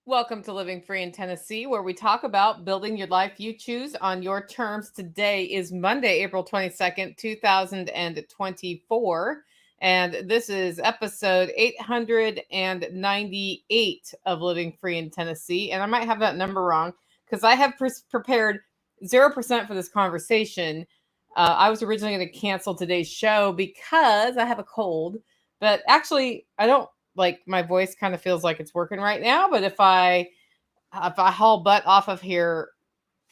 Welcome to Living Free in Tennessee, where we talk about building your life you choose on your terms. Today is Monday, April 22nd, 2024. And this is episode 898 of Living Free in Tennessee. And I might have that number wrong because I have prepared 0% for this conversation. I was originally going to cancel today's show because I have a cold. But actually, I don't. Like my voice kind of feels like it's working right now, but if I haul butt off of here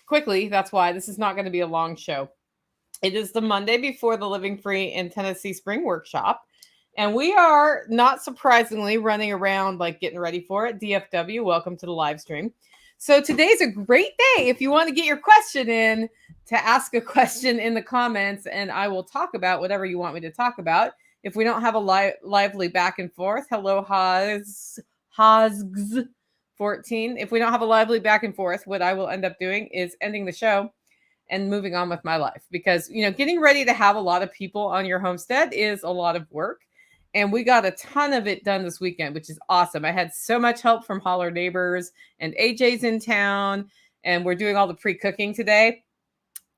quickly, that's why this is not going to be a long show. It is the Monday before the Living Free in Tennessee Spring Workshop, and we are not surprisingly running around like getting ready for it. DFW, welcome to the live stream. So today's a great day if you want to get your question in, to ask a question in the comments, and I will talk about whatever you want me to talk about. If we don't have a lively back and forth, hello, Hosgs14. If we don't have a lively back and forth, what I will end up doing is ending the show and moving on with my life. Because, getting ready to have a lot of people on your homestead is a lot of work. And we got a ton of it done this weekend, which is awesome. I had so much help from Holler neighbors, and AJ's in town, and we're doing all the pre-cooking today.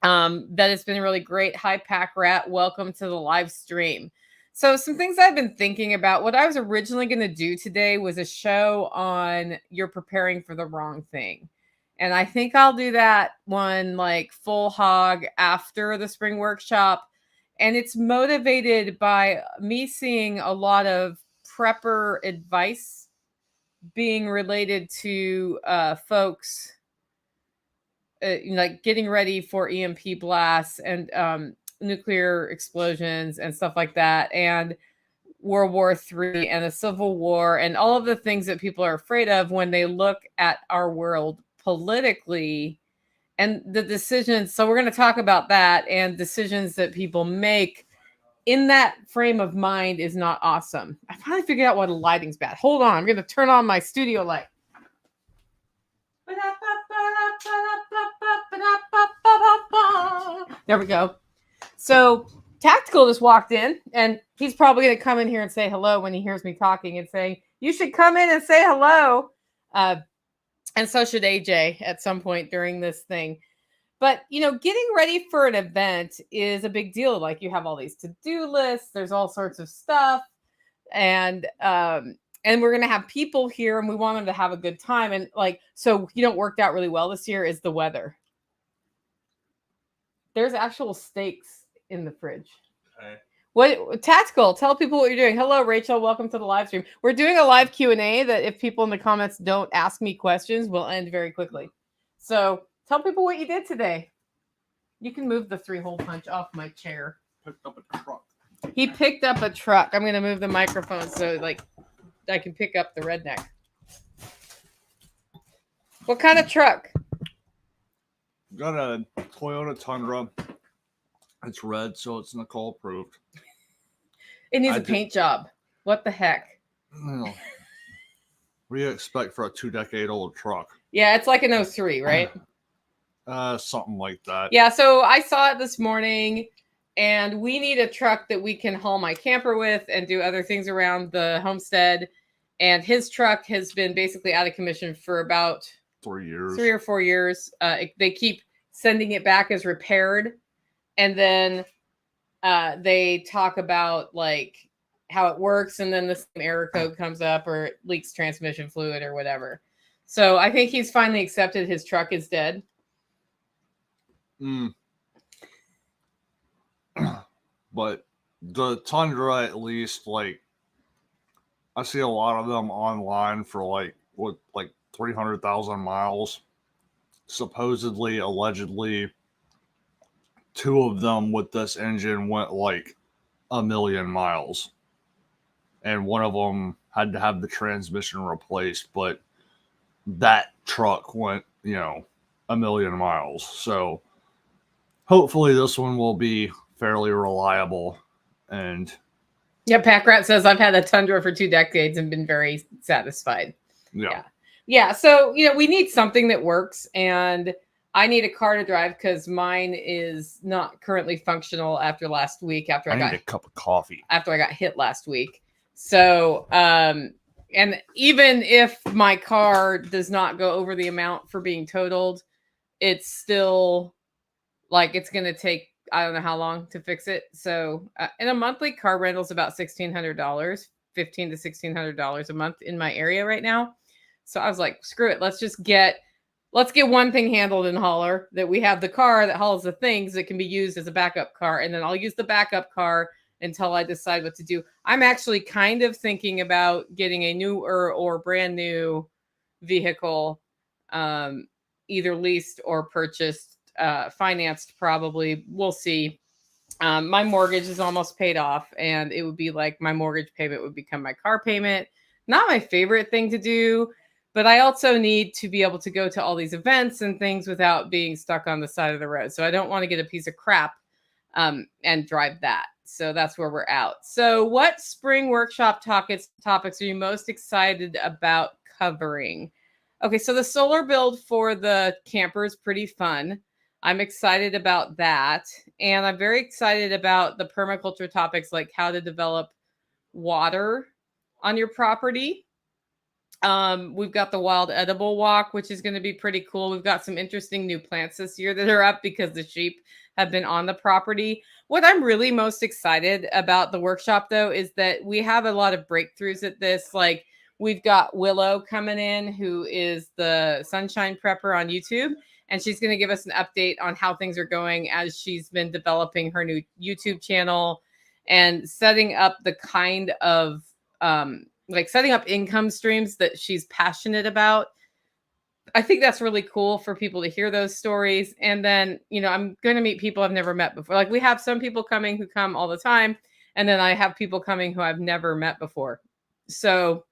That has been really great. Hi, Pack Rat. Welcome to the live stream. So some things I've been thinking about. What I was originally going to do today was a show on you're preparing for the wrong thing. And I think I'll do that one like full hog after the spring workshop. And it's motivated by me seeing a lot of prepper advice being related to folks like getting ready for EMP blasts and nuclear explosions and stuff like that, and World War III and the Civil War and all of the things that people are afraid of when they look at our world politically and the decisions. So we're going to talk about that, and decisions that people make in that frame of mind is not awesome. I finally figured out why the lighting's bad. Hold on, I'm going to turn on my studio light. There we go. So Tactical just walked in, and he's probably going to come in here and say hello when he hears me talking and saying, you should come in and say hello. And so should AJ at some point during this thing. But, getting ready for an event is a big deal. Like, you have all these to-do lists. There's all sorts of stuff. And we're going to have people here, and we want them to have a good time. And so worked out really well this year is the weather. There's actual steaks in the fridge. Okay. What Tactical? Tell people what you're doing. Hello, Rachel. Welcome to the live stream. We're doing a live Q&A that if people in the comments don't ask me questions, will end very quickly. So tell people what you did today. You can move the 3-hole punch off my chair. Picked up a truck. He picked up a truck. I'm going to move the microphone so I can pick up the redneck. What kind of truck? Got a Toyota Tundra. It's red, so it's Nicole approved. It needs a paint job. What the heck? What do you expect for a 2-decade-old truck? Yeah, it's like an 03, right? Something like that. Yeah, so I saw it this morning, and we need a truck that we can haul my camper with and do other things around the homestead. And his truck has been basically out of commission for about 3 years. 3 or 4 years. They keep sending it back as repaired. And then they talk about how it works, and then the same error code comes up, or it leaks transmission fluid or whatever. So I think he's finally accepted his truck is dead. But the Tundra, at least, I see a lot of them online for 300,000 miles. Supposedly, allegedly, 2 of them with this engine went 1 million miles. And one of them had to have the transmission replaced, but that truck went, 1 million miles. So hopefully this one will be fairly reliable. And yeah, Pack Rat says, I've had a Tundra for 2 decades and been very satisfied. Yeah. So, we need something that works, and I need a car to drive because mine is not currently functional after last week. I need a cup of coffee. After I got hit last week. So, and even if my car does not go over the amount for being totaled, it's still like it's going to take, I don't know how long to fix it. So and a monthly car rental is about $1,600, $1,500 to $1,600 a month in my area right now. So I was like, screw it. Let's get one thing handled in Holler, that we have the car that hauls the things that can be used as a backup car. And then I'll use the backup car until I decide what to do. I'm actually kind of thinking about getting a newer or brand new vehicle, either leased or purchased, financed probably. We'll see. My mortgage is almost paid off, and it would be like my mortgage payment would become my car payment. Not my favorite thing to do, but I also need to be able to go to all these events and things without being stuck on the side of the road. So I don't want to get a piece of crap and drive that. So that's where we're out. So what spring workshop topics are you most excited about covering? Okay, so the solar build for the camper is pretty fun. I'm excited about that. And I'm very excited about the permaculture topics, like how to develop water on your property. We've got the wild edible walk, which is going to be pretty cool. We've got some interesting new plants this year that are up because the sheep have been on the property. What I'm really most excited about the workshop, though, is that we have a lot of breakthroughs at this. Like, we've got Willow coming in, who is the Sunshine Prepper on YouTube, and she's going to give us an update on how things are going as she's been developing her new YouTube channel and setting up the kind of setting up income streams that she's passionate about. I think that's really cool for people to hear those stories. And then, I'm going to meet people I've never met before. Like, we have some people coming who come all the time, and then I have people coming who I've never met before. So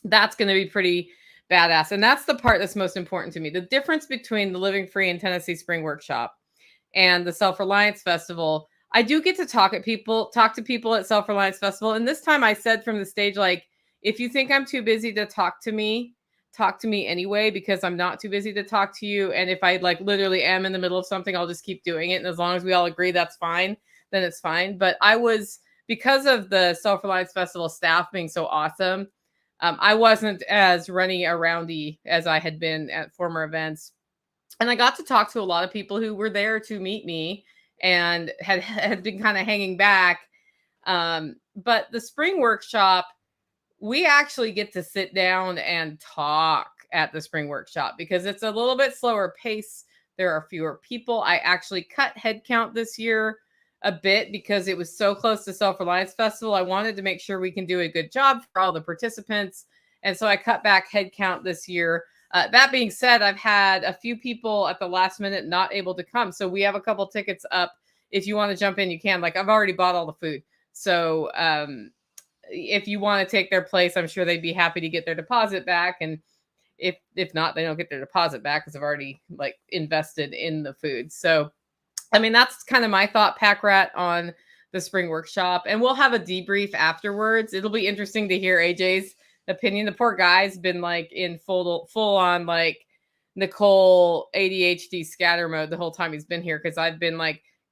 that's going to be pretty badass. And that's the part that's most important to me. The difference between the Living Free and Tennessee Spring Workshop and the Self-Reliance Festival, I do get to talk to people at Self-Reliance Festival. And this time I said from the stage, like, if you think I'm too busy to talk to me anyway, because I'm not too busy to talk to you. And if I literally am in the middle of something, I'll just keep doing it. And as long as we all agree that's fine, then it's fine. But because of the Self-Reliance Festival staff being so awesome, I wasn't as runny aroundy as I had been at former events. And I got to talk to a lot of people who were there to meet me and had been kind of hanging back. But the spring workshop, we actually get to sit down and talk at the spring workshop because it's a little bit slower pace. There are fewer people. I actually cut headcount this year a bit because it was so close to Self-Reliance Festival. I wanted to make sure we can do a good job for all the participants. And so I cut back headcount this year. That being said, I've had a few people at the last minute not able to come. So we have a couple tickets up. If you want to jump in, you can. I've already bought all the food. So if you want to take their place, I'm sure they'd be happy to get their deposit back. And if not, they don't get their deposit back because I've already invested in the food. So, that's kind of my thought, Pack Rat, on the spring workshop. And we'll have a debrief afterwards. It'll be interesting to hear AJ's opinion. The poor guy's been in full on Nicole ADHD scatter mode the whole time he's been here, because I've been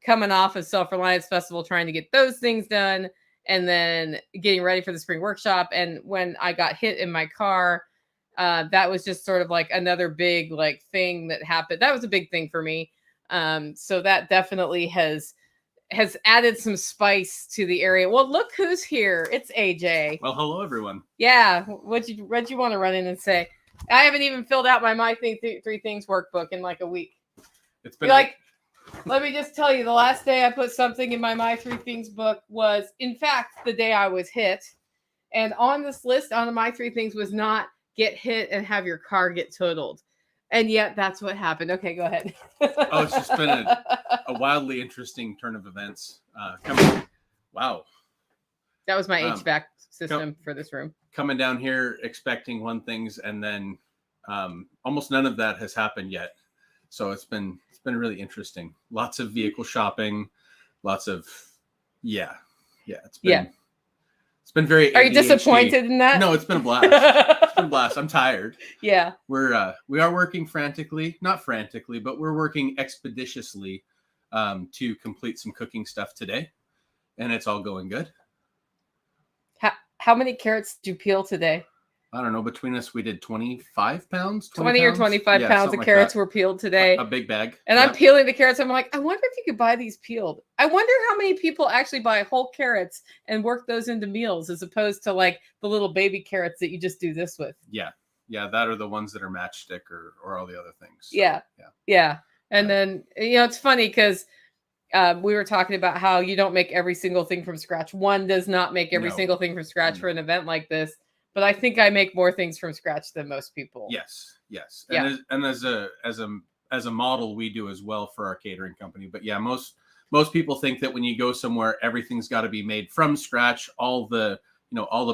coming off of Self-Reliance Festival trying to get those things done and then getting ready for the spring workshop. And when I got hit in my car, that was just sort of another big thing that happened. That was a big thing for me. So that definitely has added some spice to the area. Well, look who's here. It's AJ. Well, hello everyone. Yeah. What'd you want to run in and say? I haven't even filled out my three things workbook in a week. It's been let me just tell you, the last day I put something in my three things book was, in fact, the day I was hit. And on this list, on my three things, was not get hit and have your car get totaled. And yet that's what happened. Okay, go ahead. Oh, it's just been a wildly interesting turn of events. Wow. That was my HVAC system for this room. Coming down here expecting one things, and then almost none of that has happened yet. So it's been really interesting. Lots of vehicle shopping, lots of it's been very. Are you disappointed in that? No, it's been a blast. It's been a blast. I'm tired. Yeah. We are working not frantically, but we're working expeditiously to complete some cooking stuff today, and it's all going good. How many carrots did you peel today? I don't know, between us, we did 25 pounds, 20 or pounds? 25 Yeah, pounds something of like carrots that. were peeled today. A big bag. And Yep. I'm peeling the carrots. I'm like, I wonder if you could buy these peeled. I wonder how many people actually buy whole carrots and work those into meals as opposed to like the little baby carrots that you just do this with. Yeah. Yeah. That are the ones that are matchstick or all the other things. So, Yeah. Yeah. Yeah. And then, it's funny because we were talking about how you don't make every single thing from scratch. One does not make every single thing from scratch for an event like this. But I think I make more things from scratch than most people. Yes. Yes. Yeah. And as a model, we do as well for our catering company. But yeah, most people think that when you go somewhere, everything's got to be made from scratch, all the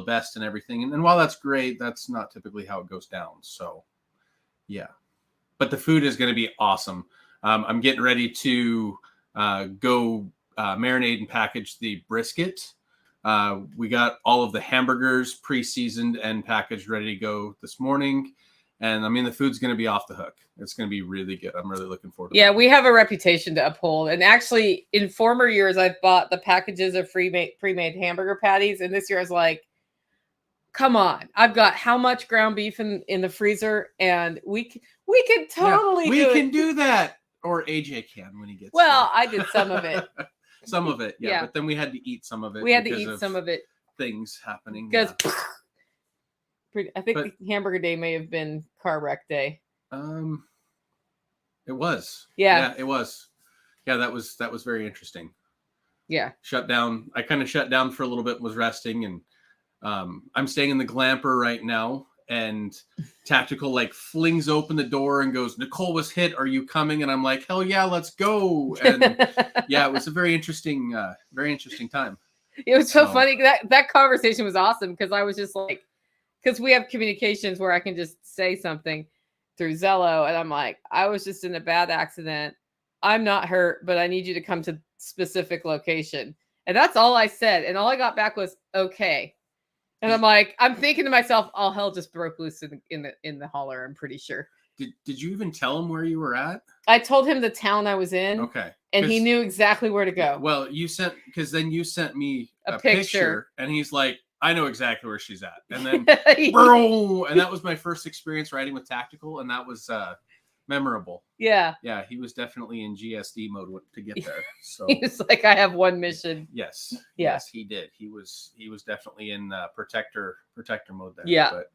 best and everything. And while that's great, that's not typically how it goes down. So yeah, but the food is going to be awesome. I'm getting ready to go marinate and package the brisket. We got all of the hamburgers pre-seasoned and packaged, ready to go this morning. And I mean, the food's going to be off the hook. It's going to be really good. I'm really looking forward to it. Yeah, we have a reputation to uphold. And actually, in former years, I've bought the packages of pre-made hamburger patties. And this year I was like, come on. I've got how much ground beef in the freezer. And we can totally do that. Or AJ can when he gets Well, there. I did some of it. Some of it, yeah. Yeah. But then we had to eat some of it. We had to eat some of it. Things happening. Because yeah. I think hamburger day may have been car wreck day. It was. Yeah, it was. Yeah, that was very interesting. Yeah. Shut down. I kind of shut down for a little bit, was resting, and I'm staying in the Glamper right now. And Tactical like flings open the door and goes, "Nicole was hit. Are you coming?" And I'm like, "Hell yeah, let's go!" And yeah, it was a very interesting time. It was so funny. That conversation was awesome because I was just like, because we have communications where I can just say something through Zello, and I'm like, I was just in a bad accident. I'm not hurt, but I need you to come to specific location. And that's all I said. And all I got back was okay. And I'm like, I'm thinking to myself, all hell just broke loose in the Holler, I'm pretty sure. Did you even tell him where you were at? I told him the town I was in. Okay. And he knew exactly where to go. Well, then you sent me a picture, and he's like, I know exactly where she's at. And then, and that was my first experience riding with Tactical, and that was memorable. Yeah. Yeah, he was definitely in GSD mode to get there. So he was like, I have one mission. Yes. Yeah. Yes, he did. He was definitely in protector mode there. Yeah. But,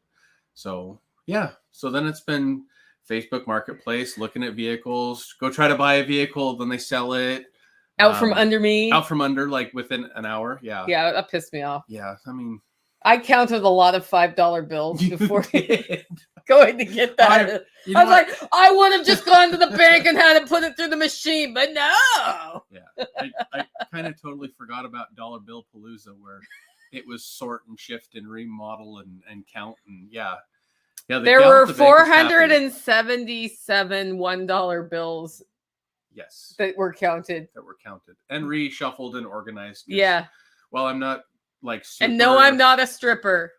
so then it's been Facebook Marketplace, looking at vehicles, go try to buy a vehicle, then they sell it. Out from under me. Out from under, like within an hour. Yeah. Yeah, that pissed me off. Yeah. I mean, I counted a lot of $5 bills before going to get that. I was like, I would have just gone to the bank and had to put it through the machine, but no. Yeah. I kind of totally forgot about Dollar Bill Palooza, where it was sort and shift and remodel and count. And yeah. Yeah. There were 477 $1 bills. Yes. That were counted. And reshuffled and organized. Yeah. Well, I'm not like super... And no, I'm not a stripper.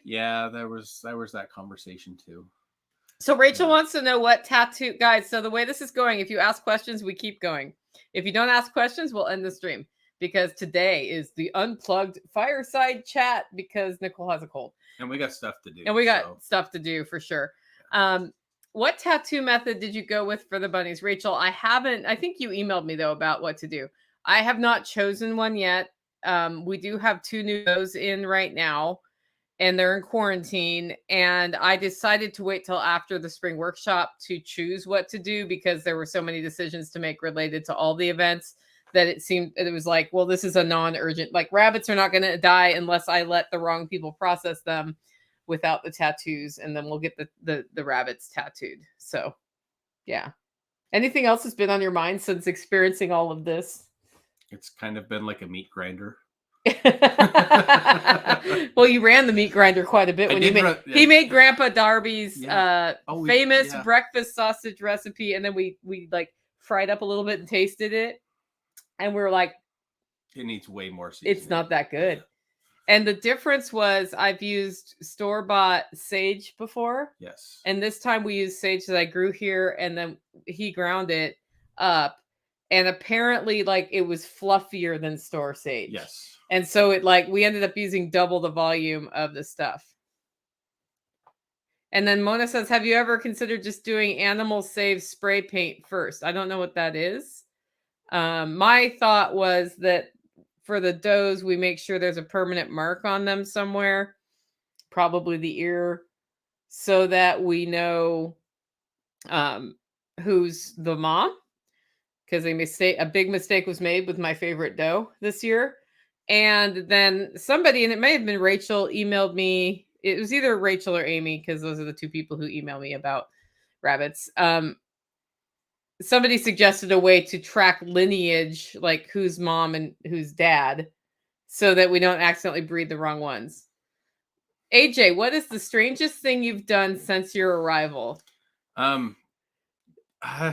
Yeah, there was that conversation too. So Rachel wants to know what tattoo, guys. So the way this is going, if you ask questions, we keep going. If you don't ask questions, we'll end the stream, because today is the unplugged fireside chat because Nicole has a cold. And we got stuff to do. And we got stuff to do for sure. What tattoo method did you go with for the bunnies? Rachel, I think you emailed me though about what to do. I have not chosen one yet. We do have 2 new those in right now, and they're in quarantine. And I decided to wait till after the spring workshop to choose what to do, because there were so many decisions to make related to all the events that it was like, well, this is a non-urgent, like rabbits are not going to die unless I let the wrong people process them without the tattoos, and then we'll get the rabbits tattooed. So yeah. Anything else that's been on your mind since experiencing all of this? It's kind of been like a meat grinder. Well, you ran the meat grinder quite a bit when he made Grandpa Darby's famous breakfast sausage recipe, and then we like fried up a little bit and tasted it, and we were like, it needs way more seasoning. It's not that good. And the difference was, I've used store-bought sage before. Yes. And this time we used sage that I grew here, and then he ground it up. And apparently, like, it was fluffier than store sage. Yes. And so it like we ended up using double the volume of the stuff. And then Mona says, have you ever considered just doing animal save spray paint first? I don't know what that is. My thought was that for the does, we make sure there's a permanent mark on them somewhere, probably the ear, so that we know who's the mom. Because a big mistake was made with my favorite doe this year. And then somebody, and it may have been Rachel, emailed me. It was either Rachel or Amy, because those are the two people who email me about rabbits. Somebody suggested a way to track lineage, like who's mom and who's dad, so that we don't accidentally breed the wrong ones. AJ, what is the strangest thing you've done since your arrival?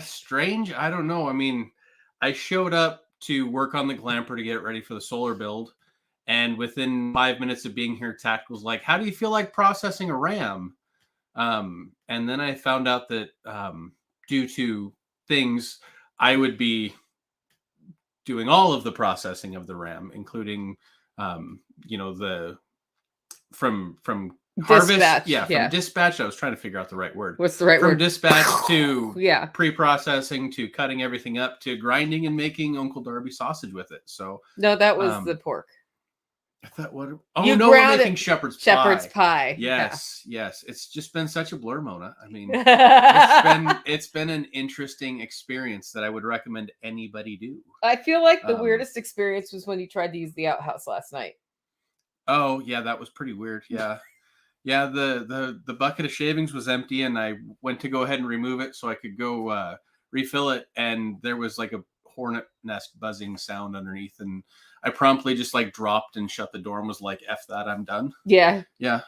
Strange? I don't know. I mean, I showed up to work on the Glamper to get it ready for the solar build. And within 5 minutes of being here, Tactical was like, how do you feel like processing a RAM? And then I found out that due to things, I would be doing all of the processing of the RAM, including, the from harvest. Dispatch, From dispatch. I was trying to figure out the right word. What's the right word? From dispatch to yeah, pre-processing to cutting everything up to grinding and making Uncle Darby sausage with it. So no, that was the pork. I thought, what? Oh no, we're making shepherd's pie. Shepherd's pie. Yes, yes. It's just been such a blur, Mona. I mean, Yeah. it's been an interesting experience that I would recommend anybody do. I feel like the weirdest experience was when you tried to use the outhouse last night. Oh yeah, that was pretty weird. Yeah. Yeah, the bucket of shavings was empty, and I went to go ahead and remove it so I could go refill it, and there was like a hornet nest buzzing sound underneath, and I promptly just like dropped and shut the door and was like, F that, I'm done. Yeah. Yeah.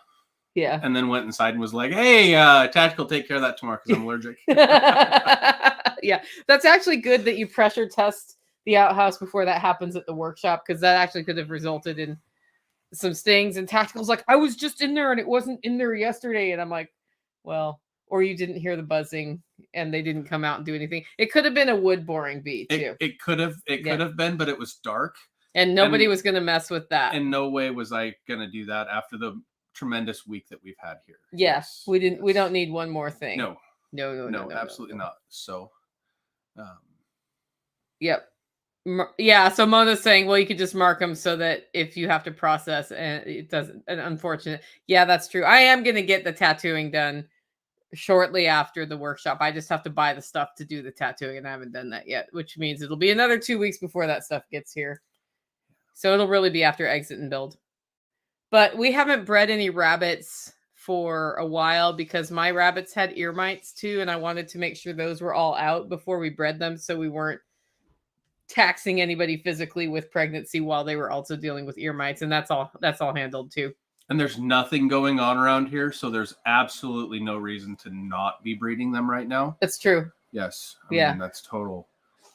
Yeah. And then went inside and was like, hey, Tactical, take care of that tomorrow because I'm allergic. Yeah, that's actually good that you pressure test the outhouse before that happens at the workshop, because that actually could have resulted in some stings. And Tactical's like, I was just in there and it wasn't in there yesterday. And I'm like, well, or you didn't hear the buzzing and they didn't come out and do anything. It could have been a wood boring bee too. It could have been, but it was dark. And nobody was going to mess with that. In no way was I going to do that after the tremendous week that we've had here. Yes, we didn't. We don't need one more thing. No, no, absolutely not. So, yep. Yeah, so Mona's saying, well, you could just mark them so that if you have to process and it doesn't, an unfortunate. Yeah, that's true. I am going to get the tattooing done shortly after the workshop. I just have to buy the stuff to do the tattooing, and I haven't done that yet, which means it'll be another 2 weeks before that stuff gets here. So it'll really be after exit and build. But we haven't bred any rabbits for a while because my rabbits had ear mites too, and I wanted to make sure those were all out before we bred them, so we weren't taxing anybody physically with pregnancy while they were also dealing with ear mites, and that's all handled too. And there's nothing going on around here, so there's absolutely no reason to not be breeding them right now. That's true. Yes. I mean, that's total.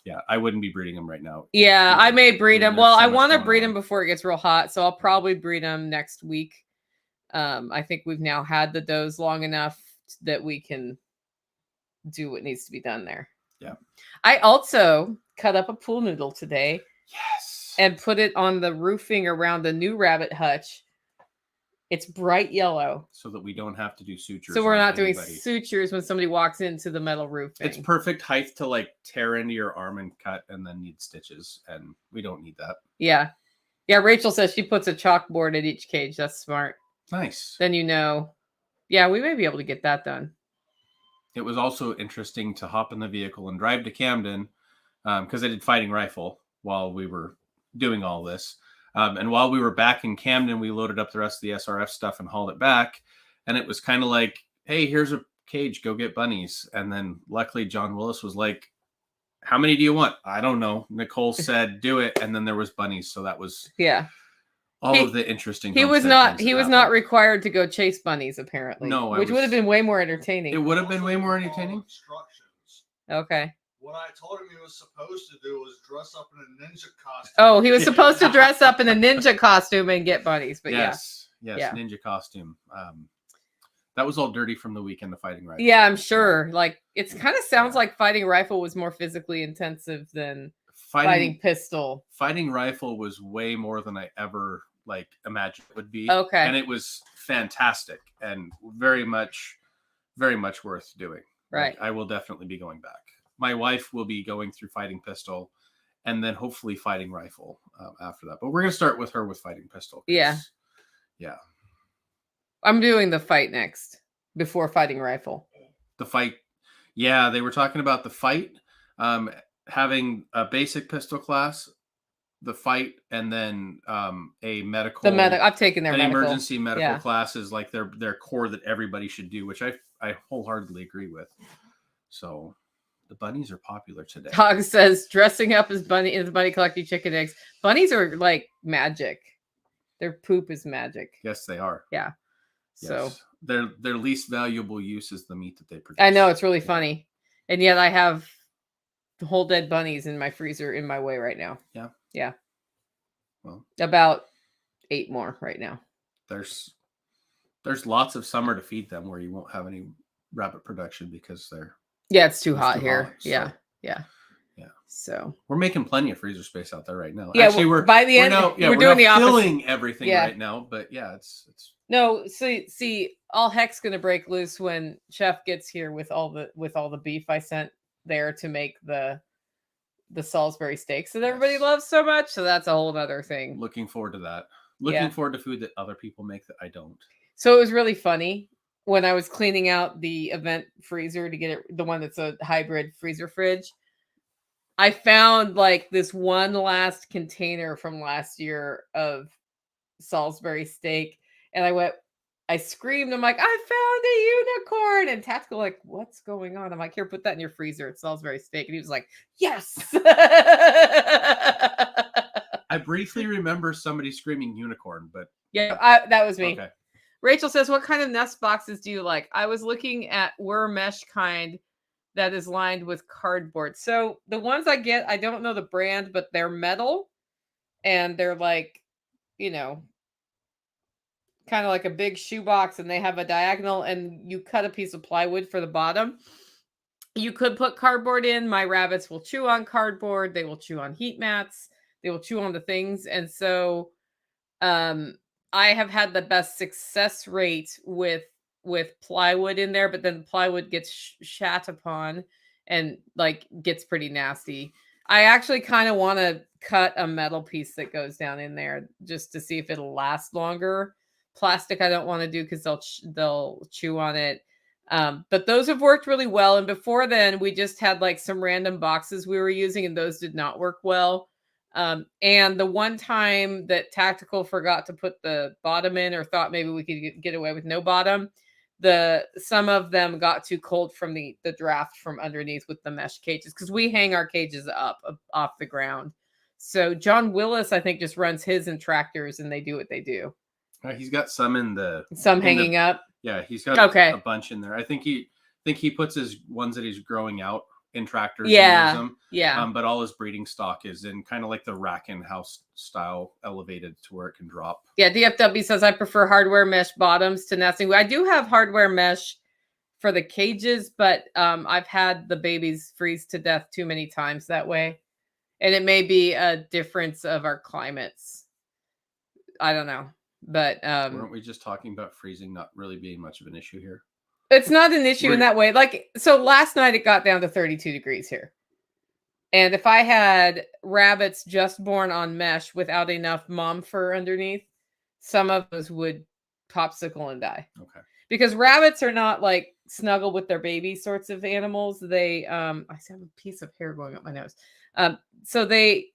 Yeah, I wouldn't be breeding them right now. Yeah, I may breed them. Well, I want to breed them before it gets real hot, so I'll probably breed them next week. I think we've now had the does long enough that we can do what needs to be done there. Yeah. I also cut up a pool noodle today. Yes. And put it on the roofing around the new rabbit hutch. It's bright yellow. So that we don't have to do sutures. So we're not doing sutures when somebody walks into the metal roofing. It's perfect height to like tear into your arm and cut and then need stitches. And we don't need that. Yeah. Yeah, Rachel says she puts a chalkboard at each cage. That's smart. Nice. Then you know. Yeah, we may be able to get that done. It was also interesting to hop in the vehicle and drive to Camden because I did fighting rifle while we were doing all this. And while we were back in Camden, we loaded up the rest of the SRF stuff and hauled it back. And it was kind of like, hey, here's a cage, go get bunnies. And then luckily John Willis was like, how many do you want? I don't know. Nicole said, do it. And then there was bunnies. So that was all of the interesting. He was not required to go chase bunnies, apparently. No, which would have been way more entertaining. It would have been way more entertaining. Instructions. Okay. What I told him he was supposed to do was dress up in a ninja costume. Oh, he was supposed to dress up in a ninja costume and get bunnies, but yes, ninja costume. That was all dirty from the weekend of fighting rifle. Yeah, I'm sure. Like, it kind of sounds like fighting rifle was more physically intensive than fighting pistol. Fighting rifle was way more than I ever imagined it would be. Okay. And it was fantastic and very much worth doing. Right. I will definitely be going back. My wife will be going through fighting pistol and then hopefully fighting rifle after that. But we're going to start with her with fighting pistol. Yeah. Yeah. I'm doing the fight next before fighting rifle. The fight. Yeah. They were talking about the fight, having a basic pistol class, the fight, and then a medical. I've taken their medical. Emergency medical classes, like their core that everybody should do, which I wholeheartedly agree with. So the bunnies are popular today. Dog says dressing up as bunny in the bunny collecting chicken eggs. Bunnies are like magic. Their poop is magic. Yes, they are. Yeah. So their least valuable use is the meat that they produce. I know, it's really funny, and yet I have whole dead bunnies in my freezer in my way right now. Yeah. Yeah. Well, about 8 more right now. There's lots of summer to feed them where you won't have any rabbit production because it's too hot here. So. Yeah. So we're making plenty of freezer space out there right now. Yeah, actually, we're by the end we're doing the opposite. Filling everything right now, but it's no. So see, all heck's gonna break loose when Chef gets here with all the beef I sent there to make the Salsbury steaks that everybody loves so much. So that's a whole other thing. Looking forward to that. Looking forward to food that other people make that I don't. So it was really funny when I was cleaning out the event freezer to get it, the one that's a hybrid freezer fridge. I found like this one last container from last year of Salsbury steak. And I screamed, I'm like, I found a unicorn. And Tactical like, what's going on? I'm like, here, put that in your freezer. It's Salsbury steak. And he was like, yes. I briefly remember somebody screaming unicorn, but yeah, that was me. Okay. Rachel says, what kind of nest boxes do you like? I was looking at mesh kind that is lined with cardboard. So the ones I get, I don't know the brand, but they're metal and they're like, kind of like a big shoebox, and they have a diagonal and you cut a piece of plywood for the bottom. You could put cardboard in. My rabbits will chew on cardboard. They will chew on heat mats. They will chew on the things. And so I have had the best success rate with plywood in there, but then plywood gets shat upon and like gets pretty nasty. I actually kind of want to cut a metal piece that goes down in there just to see if it'll last longer. Plastic I don't want to do because they'll chew on it. But those have worked really well. And before then, we just had like some random boxes we were using, and those did not work well. And the one time that Tactical forgot to put the bottom in, or thought maybe we could get away with no bottom, some of them got too cold from the draft from underneath with the mesh cages, because we hang our cages up off the ground. So John Willis, I think, just runs his in tractors, and they do what they do. He's got some hanging up. Yeah, he's got a bunch in there. I think he puts his ones that he's growing out in tractors. Yeah. But all his breeding stock is in kind of like the rack and house style, elevated to where it can drop. Yeah, DFW says I prefer hardware mesh bottoms to nesting. I do have hardware mesh for the cages, but I've had the babies freeze to death too many times that way. And it may be a difference of our climates. I don't know. But weren't we just talking about freezing not really being much of an issue here? It's not an issue in that way. Like, so last night it got down to 32 degrees here. And if I had rabbits just born on mesh without enough mom fur underneath, some of those would popsicle and die. Okay. Because rabbits are not like snuggle with their baby sorts of animals. They I have a piece of hair going up my nose. So they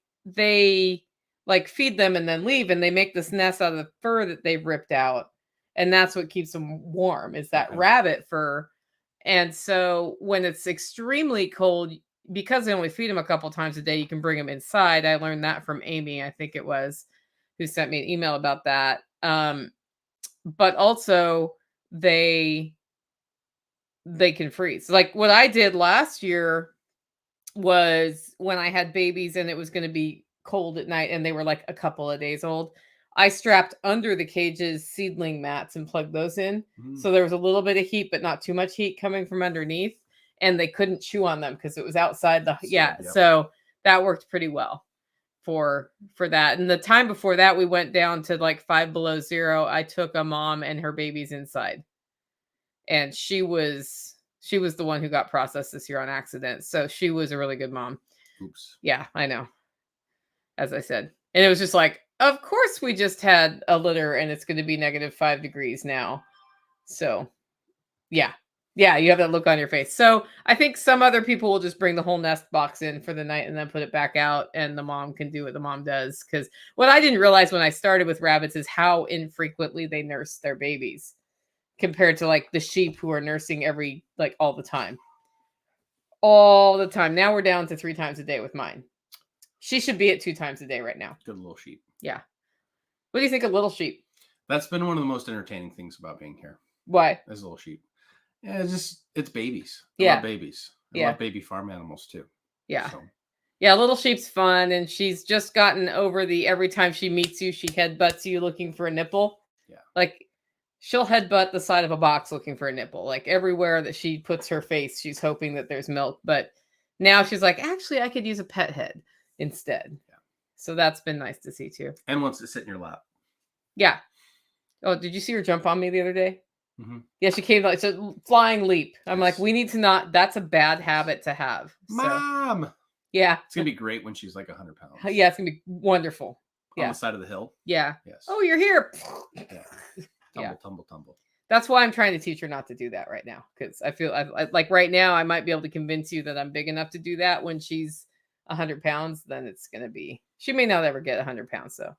like feed them and then leave, and they make this nest out of the fur that they've ripped out. And that's what keeps them warm, is that rabbit fur. And so when it's extremely cold, because they only feed them a couple times a day, you can bring them inside. I learned that from Amy, I think it was, who sent me an email about that. But also they can freeze. Like what I did last year was when I had babies and it was going to be cold at night and they were like a couple of days old, I strapped under the cages seedling mats and plugged those in. So there was a little bit of heat, but not too much heat coming from underneath, and they couldn't chew on them because it was outside the, So that worked pretty well for that. And the time before that, we went down to like 5 below zero. I took a mom and her babies inside, and she was the one who got processed this year on accident. So she was a really good mom. Oops. Yeah, I know. As I said, and it was just like, of course we just had a litter and it's going to be -5 degrees now. So yeah, you have that look on your face. So I think some other people will just bring the whole nest box in for the night and then put it back out, and the mom can do what the mom does. Because what I didn't realize when I started with rabbits is how infrequently they nurse their babies compared to like the sheep who are nursing all the time. Now we're down to 3 times a day with mine. She should be at 2 times a day right now. Good little sheep. Yeah. What do you think of little sheep? That's been one of the most entertaining things about being here. Why? As little sheep. Yeah, it's babies. I Yeah. love babies. I Yeah. love baby farm animals too. Yeah. So. Yeah, little sheep's fun, and she's just gotten over the every time she meets you, she headbutts you looking for a nipple. Yeah. Like, she'll headbutt the side of a box looking for a nipple. Like, everywhere that she puts her face, she's hoping that there's milk. But now she's like, actually, I could use a pet head instead. Yeah. So that's been nice to see too. And wants to sit in your lap. Yeah. Oh, did you see her jump on me the other day? Mm-hmm. Yeah, she came like, it's a flying leap. I'm like, we need to not, that's a bad habit to have. Mom. So, yeah. It's going to be great when she's like 100 pounds. Yeah, it's going to be wonderful. On the side of the hill. Yeah. Yes. Oh, you're here. Yeah. Tumble. That's why I'm trying to teach her not to do that right now. Because I feel like right now I might be able to convince you that I'm big enough to do that. When she's 100 pounds, then it's going to be, she may not ever get 100 pounds. So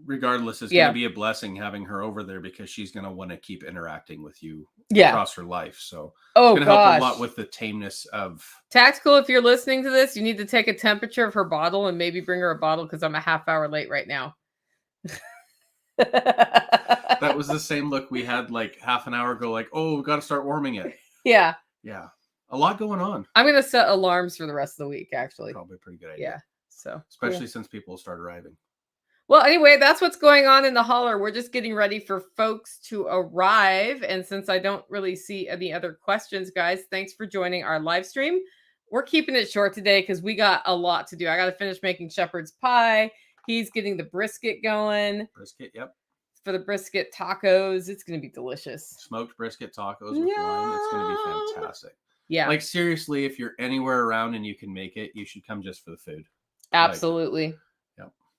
regardless, it's going to be a blessing having her over there, because she's going to want to keep interacting with you across her life. So it's going to help a lot with the tameness of Tactical. If you're listening to this, you need to take a temperature of her bottle and maybe bring her a bottle, because I'm a half hour late right now. That was the same look we had like half an hour ago. Like, oh, we got to start warming it. Yeah. A lot going on. I'm going to set alarms for the rest of the week, actually. Probably a pretty good idea. Yeah. So especially since people start arriving. Well, anyway, that's what's going on in the holler. We're just getting ready for folks to arrive. And since I don't really see any other questions, guys, thanks for joining our live stream. We're keeping it short today because we got a lot to do. I got to finish making shepherd's pie. He's getting the brisket going. Brisket, yep. For the brisket tacos. It's going to be delicious. Smoked brisket tacos with wine. It's going to be fantastic. Yeah. Like, seriously, if you're anywhere around and you can make it, you should come just for the food. Absolutely.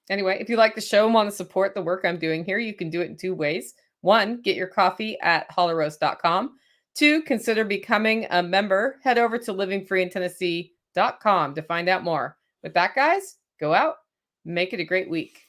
Anyway, if you like the show and want to support the work I'm doing here, you can do it in 2 ways. 1, get your coffee at hollerroast.com. 2, consider becoming a member. Head over to livingfreeintennessee.com to find out more. With that, guys, go out, make it a great week.